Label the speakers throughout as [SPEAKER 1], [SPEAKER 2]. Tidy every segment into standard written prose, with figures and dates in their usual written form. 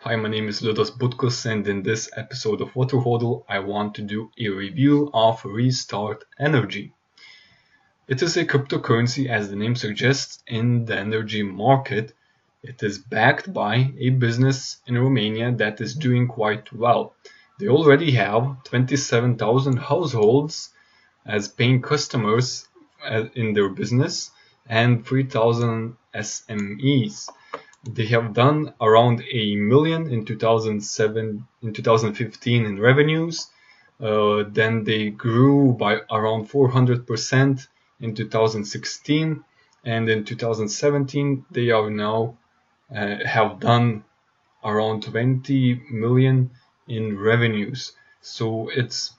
[SPEAKER 1] Hi, my name is Ludos Butkus, and in this episode of Water Hodl, I want to do a review of Restart Energy. It is a cryptocurrency, as the name suggests, in the energy market. It is backed by a business in Romania that is doing quite well. They already have 27,000 households as paying customers in their business and 3,000 SMEs. They have done around $1 million in 2015 in revenues. Then they grew by around 400% in 2016, and in 2017 they are now have done around 20 million in revenues. So it's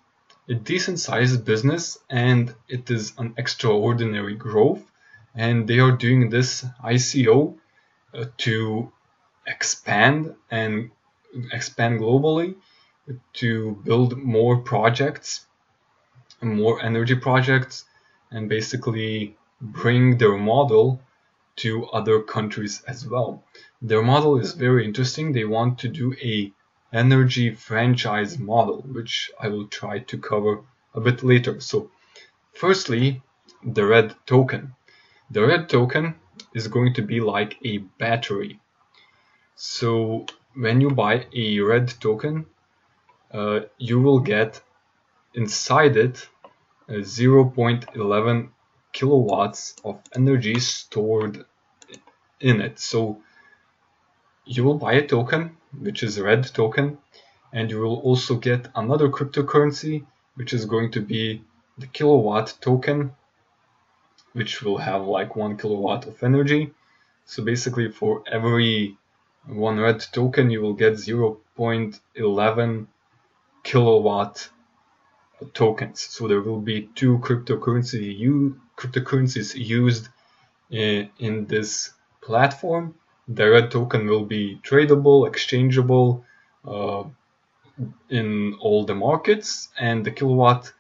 [SPEAKER 1] a decent sized business and it is an extraordinary growth, and they are doing this ICO to expand globally, to build more projects, more energy projects, and basically bring their model to other countries as well. Their model is very interesting. They want to do a energy franchise model, which I will try to cover a bit later. So firstly, the red token. The red token is going to be like a battery. So when you buy a red token, you will get inside it 0.11 kilowatts of energy stored in it. So you will buy a token, which is a red token, and you will also get another cryptocurrency, which is going to be the kilowatt token, which will have like 1 kilowatt of energy. So basically for every one red token you will get 0.11 kilowatt tokens. So there will be two cryptocurrencies used in this platform. The red token will be tradable, exchangeable in all the markets, and the kilowatt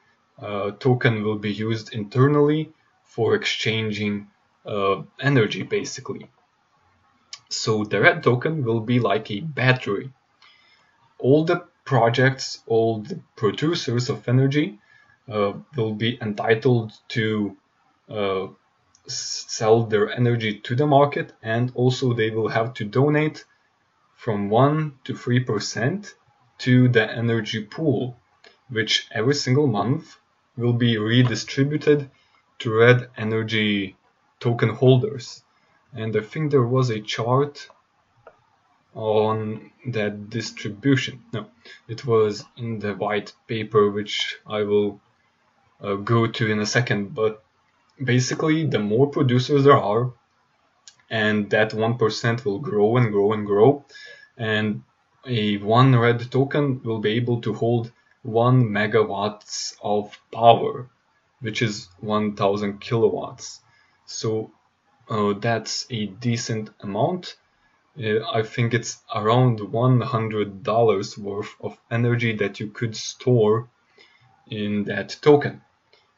[SPEAKER 1] token will be used internally for exchanging energy basically. So the red token will be like a battery. All the projects, all the producers of energy will be entitled to sell their energy to the market, and also they will have to donate from 1 to 3% to the energy pool, which every single month will be redistributed to red energy token holders. And I think there was a chart on that distribution. No, it was in the white paper, which I will go to in a second. But basically, the more producers there are, and that 1% will grow and grow and grow, and a one red token will be able to hold 1 megawatts of power, which is 1000 kilowatts. So that's a decent amount. I think it's around $100 worth of energy that you could store in that token.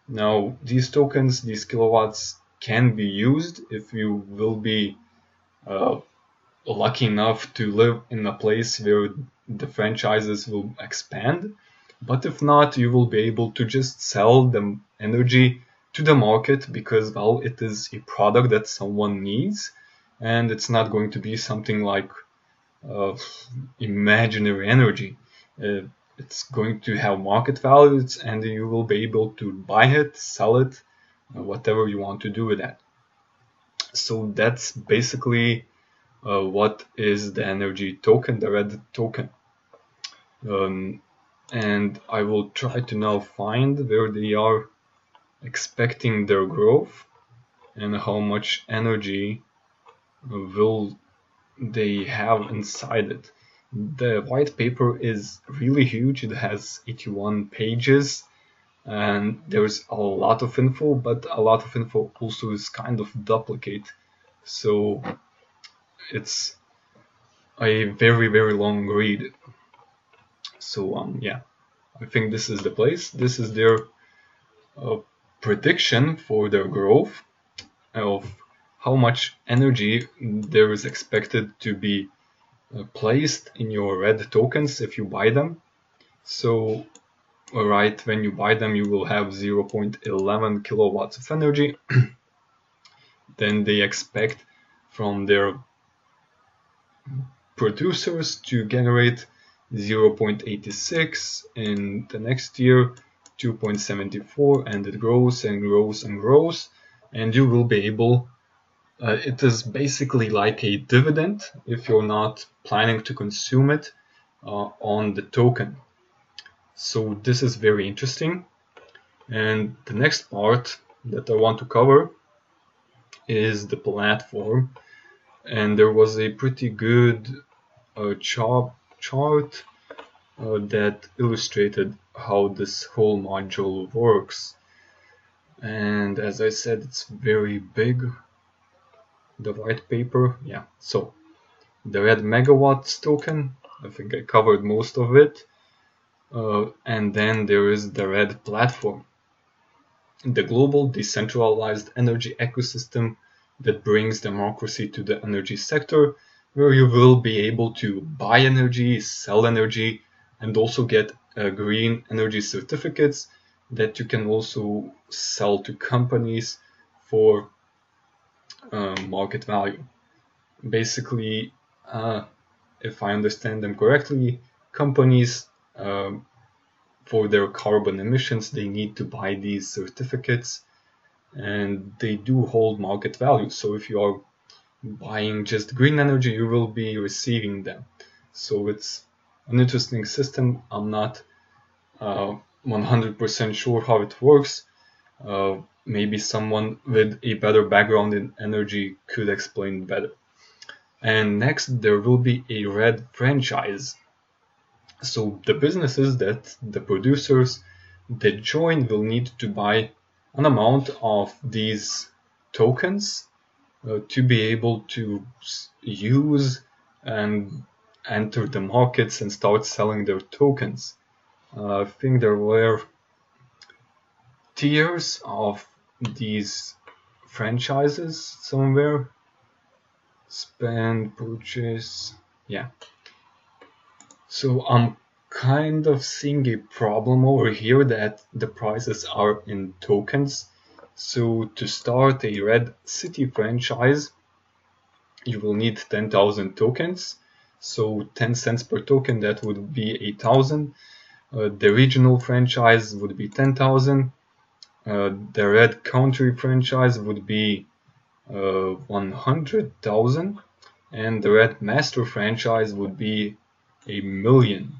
[SPEAKER 1] Now, these tokens, these kilowatts, can be used if you will be lucky enough to live in a place where the franchises will expand. But if not, you will be able to just sell the energy to the market because, well, it is a product that someone needs, and it's not going to be something like imaginary energy. It's going to have market values, and you will be able to buy it, sell it, whatever you want to do with that. So that's basically what is the energy token, the red token. And I will try to now find where they are expecting their growth and how much energy will they have inside it. The white paper is really huge. It has 81 pages and there's a lot of info, but a lot of info also is kind of duplicate. So it's a very, very long read. So yeah, I think this is the place. This is their prediction for their growth of how much energy there is expected to be placed in your red tokens if you buy them. So right when you buy them, you will have 0.11 kilowatts of energy. Then they expect from their producers to generate 0.86 in the next year, 2.74, and it grows and grows and grows, and you will be able, it is basically like a dividend if you're not planning to consume it on the token. So this is very interesting. And the next part that I want to cover is the platform. And there was a pretty good chart that illustrated how this whole module works. And as I said, it's very big, the white paper. Yeah, so the red megawatts token, I think I covered most of it. And then there is the red platform, the global decentralized energy ecosystem that brings democracy to the energy sector, where you will be able to buy energy, sell energy, and also get green energy certificates that you can also sell to companies for market value. Basically, if I understand them correctly, companies for their carbon emissions, they need to buy these certificates, and they do hold market value. So if you are buying just green energy, you will be receiving them. So it's an interesting system. I'm not 100% sure how it works. Maybe someone with a better background in energy could explain better. And next, there will be a red franchise. So the businesses that the producers that join will need to buy an amount of these tokens to be able to use and enter the markets and start selling their tokens. I think there were tiers of these franchises somewhere. Spend, purchase, yeah. So I'm kind of seeing a problem over here that the prices are in tokens. So to start a Red City franchise, you will need 10,000 tokens. So 10 cents per token, that would be 8,000. The regional franchise would be 10,000. The Red Country franchise would be 100,000. And the Red Master franchise would be $1 million.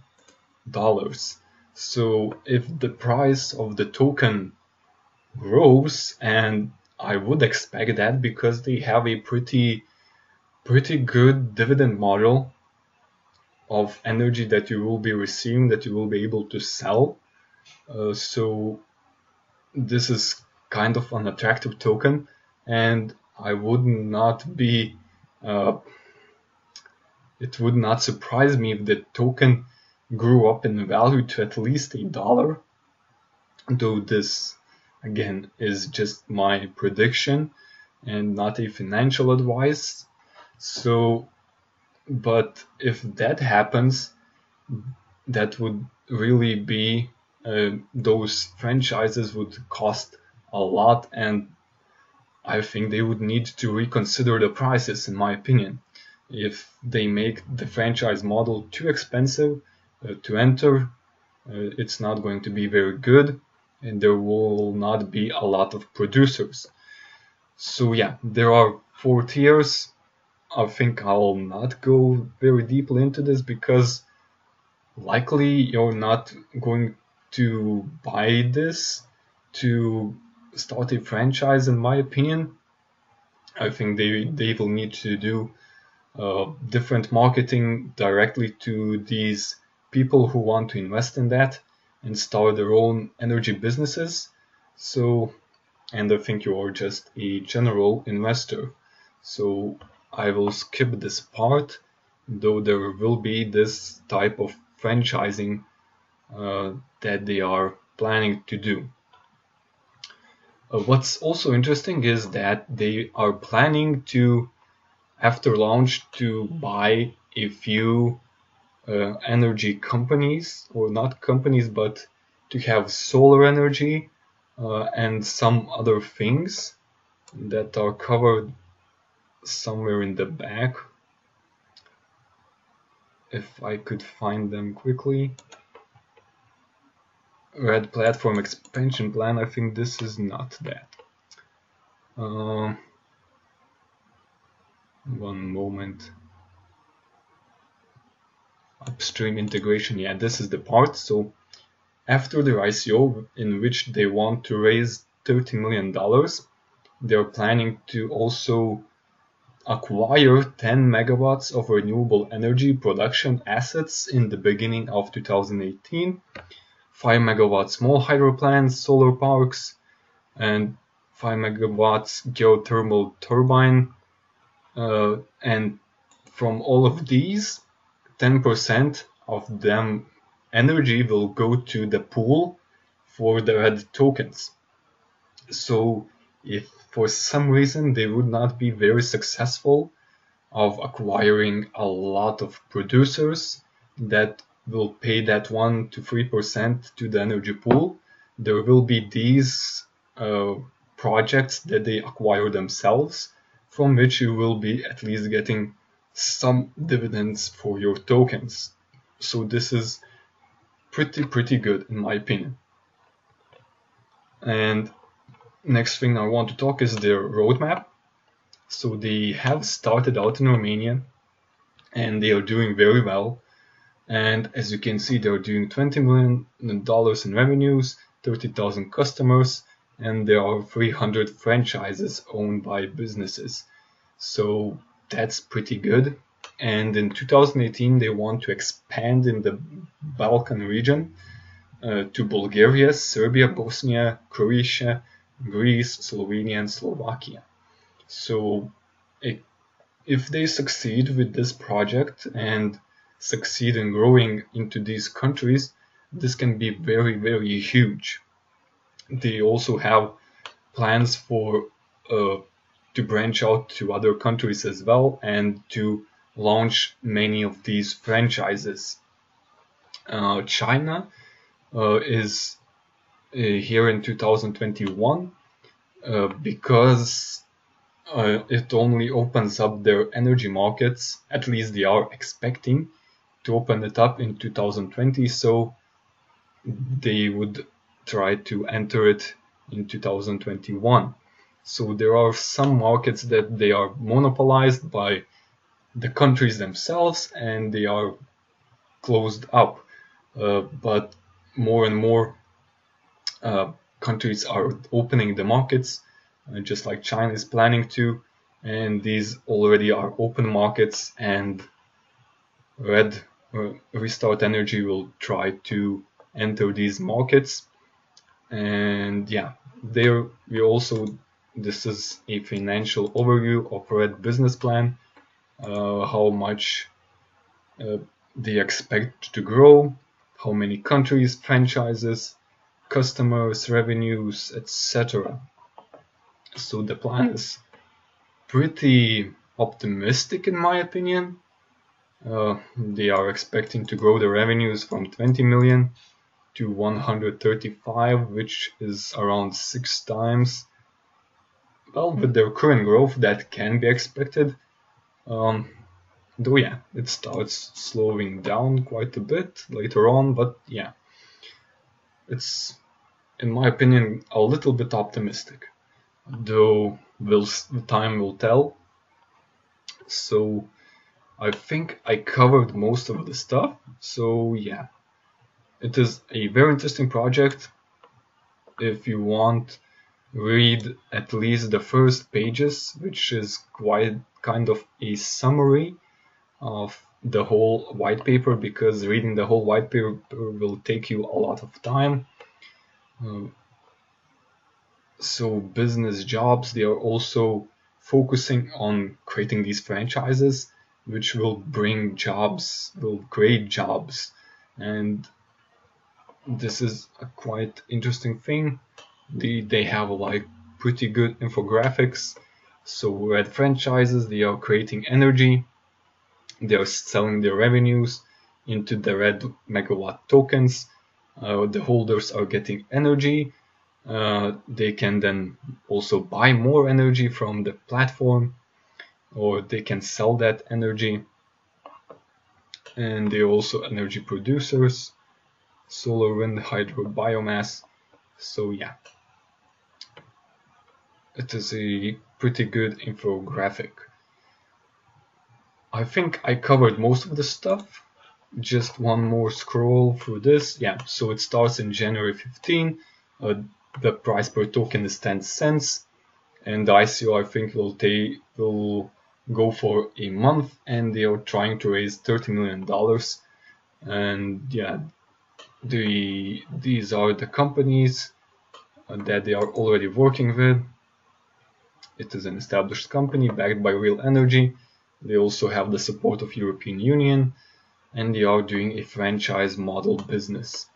[SPEAKER 1] So if the price of the token grows, and I would expect that because they have a pretty good dividend model of energy that you will be receiving, that you will be able to sell. So this is kind of an attractive token, and I would not be it would not surprise me if the token grew up in value to at least $1, though this again is just my prediction and not a financial advice. So, but if that happens, that would really be those franchises would cost a lot, and I think they would need to reconsider the prices, in my opinion. If they make the franchise model too expensive to enter, it's not going to be very good, and there will not be a lot of producers. So yeah, there are 4 tiers. I think I'll not go very deeply into this because likely you're not going to buy this to start a franchise, in my opinion. I think they will need to do different marketing directly to these people who want to invest in that and start their own energy businesses. So, and I think you are just a general investor. So I will skip this part, though there will be this type of franchising that they are planning to do. What's also interesting is that they are planning to, after launch, to buy a few energy companies, or not companies, but to have solar energy and some other things that are covered somewhere in the back. If I could find them quickly. Red platform expansion plan, I think this is not that. One moment. Upstream integration, yeah, this is the part. So after their ICO, in which they want to raise $30 million, they're planning to also acquire 10 megawatts of renewable energy production assets in the beginning of 2018, 5 megawatts small hydro plants, solar parks, and 5 megawatts geothermal turbine. And from all of these, 10% of them energy will go to the pool for the red tokens. So if for some reason they would not be very successful of acquiring a lot of producers that will pay that 1 to 3% to the energy pool, there will be these projects that they acquire themselves, from which you will be at least getting some dividends for your tokens. So this is pretty good in my opinion. And next thing I want to talk is their roadmap. So they have started out in Romania and they are doing very well. And as you can see, they're doing $20 million in revenues, 30,000 customers, and there are 300 franchises owned by businesses. So that's pretty good. And in 2018, they want to expand in the Balkan region to Bulgaria, Serbia, Bosnia, Croatia, Greece, Slovenia, and Slovakia. So if they succeed with this project and succeed in growing into these countries, this can be very huge. They also have plans for to branch out to other countries as well and to launch many of these franchises. China is here in 2021 because it only opens up their energy markets, at least they are expecting to open it up in 2020, so they would try to enter it in 2021. So there are some markets that they are monopolized by the countries themselves and they are closed up, but more and more countries are opening the markets, just like China is planning to, and these already are open markets, and Restart Energy will try to enter these markets. And yeah, there we also, this is a financial overview of Red business plan, how much they expect to grow, how many countries, franchises, customers, revenues, etc. So the plan is pretty optimistic in my opinion. They are expecting to grow the revenues from 20 million to 135, which is around 6 times. Well, with their current growth, that can be expected. Though yeah, it starts slowing down quite a bit later on, but yeah, it's, in my opinion, a little bit optimistic. Though time will tell. So I think I covered most of the stuff. So yeah, it is a very interesting project. If you want, read at least the first pages, which is quite kind of a summary of the whole white paper, because reading the whole white paper will take you a lot of time. So business jobs, they are also focusing on creating these franchises, which will bring jobs, will create jobs. And this is a quite interesting thing. They have like pretty good infographics. So at franchises, they are creating energy, They are selling their revenues into the red megawatt tokens. The holders are getting energy. They can then also buy more energy from the platform, or they can sell that energy. And they're also energy producers, solar, wind, hydro, biomass. So yeah, it is a pretty good infographic. I think I covered most of the stuff. Just one more scroll through this. Yeah, so it starts in January 15. The price per token is 10 cents, and the ICO I think will go for a month, and they are trying to raise $30 million. And yeah, these are the companies that they are already working with. It is an established company backed by real energy. They also have the support of European Union, and they are doing a franchise model business.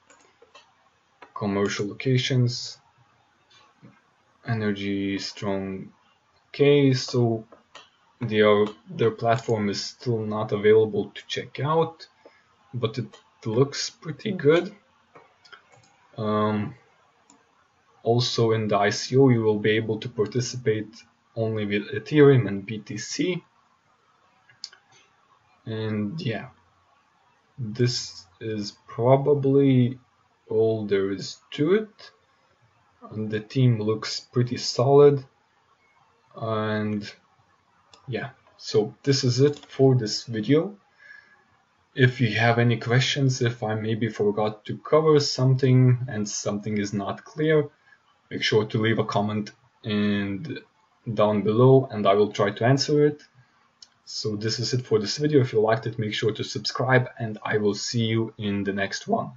[SPEAKER 1] Commercial locations, energy strong. Okay, so their platform is still not available to check out, but it looks pretty good. Also in the ICO you will be able to participate only with Ethereum and BTC. And yeah, this is probably all there is to it. And the team looks pretty solid. And yeah, so this is it for this video. If you have any questions, if I maybe forgot to cover something and something is not clear, make sure to leave a comment down below and I will try to answer it. So this is it for this video. If you liked it, make sure to subscribe and I will see you in the next one.